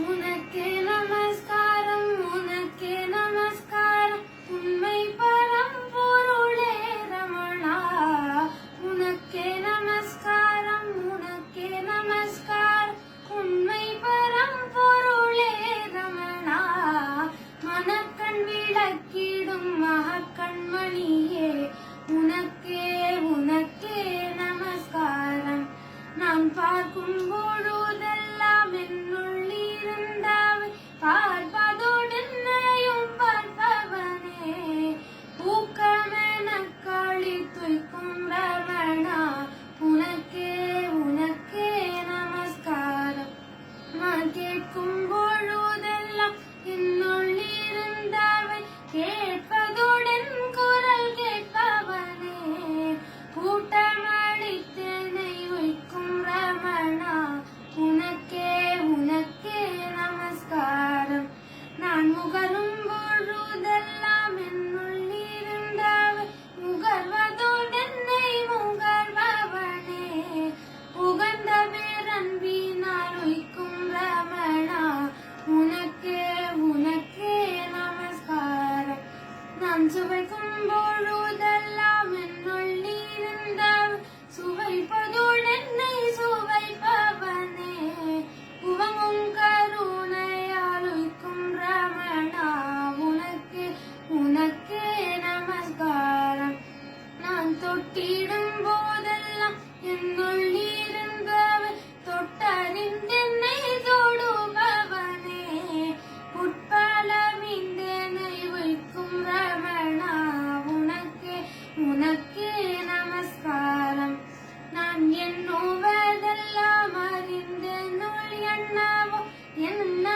உனக்கே நமஸ்காரம், உனக்கே நமஸ்காரம், உண்மை பரம்பொருளே ரமணா. உனக்கே நமஸ்காரம், உனக்கே நமஸ்காரம், உண்மை பரம்பொருளே ரமணா. மனக்கண் விளக்கிடும் மகக்கண்மணியே, உனக்கே உனக்கே நமஸ்காரம். நான் பார்க்கும் பொழுதெல்லாம் என்னுள்ளிருந்தாவை பார்ப்பதோடென்னையும் பார்ப்பவனே. ஊக்கமெனக் களித்துய்க்கும் ரமணா, உனக்கே உனக்கே நமஸ்காரம். நான் கேட்கும் பொழுதெல்லாம் என்னுள்ளிருந்தாவை கேட்பதோடன் குரல் கேட்பவனே. கூட்டமளித்தனை உய்க்கும் ரமணா, உனக்கே உனக்கே நமஸ்காரம். நான் முகரும் பொழுதெல்லாம் என்னுள்ளிருந்தாவை முகர்வதோடென்னை முகர்பவனே. உகந்த பேரன்பினால் உய்க்கும் ரமணா, உனக்கே உனக்கே நமஸ்காரம். நான் சுவைக்கும் பொழுதெல்லாம் என்னுள்ளிருந்தாவை சுவைப்பதோடென்னை சுவைப்பவனே. உவங்கும் கருணையால் உய்க்கும் ரமணா, உனக்கே உனக்கே நமஸ்காரம். நான் தொட்டிடும் போதெல்லாம் என்னுள்ளிருந்தவை தொட்டறிந்தென்னை தொடுபவனே. உட்பலமிந்தனை உய்க்கும் ரமணா, உனக்கே உனக்கே நமஸ்காரம். நான் எண்ணுவதெல்லாம் அறிந்தென்னுள் எண்ணவோ என்ன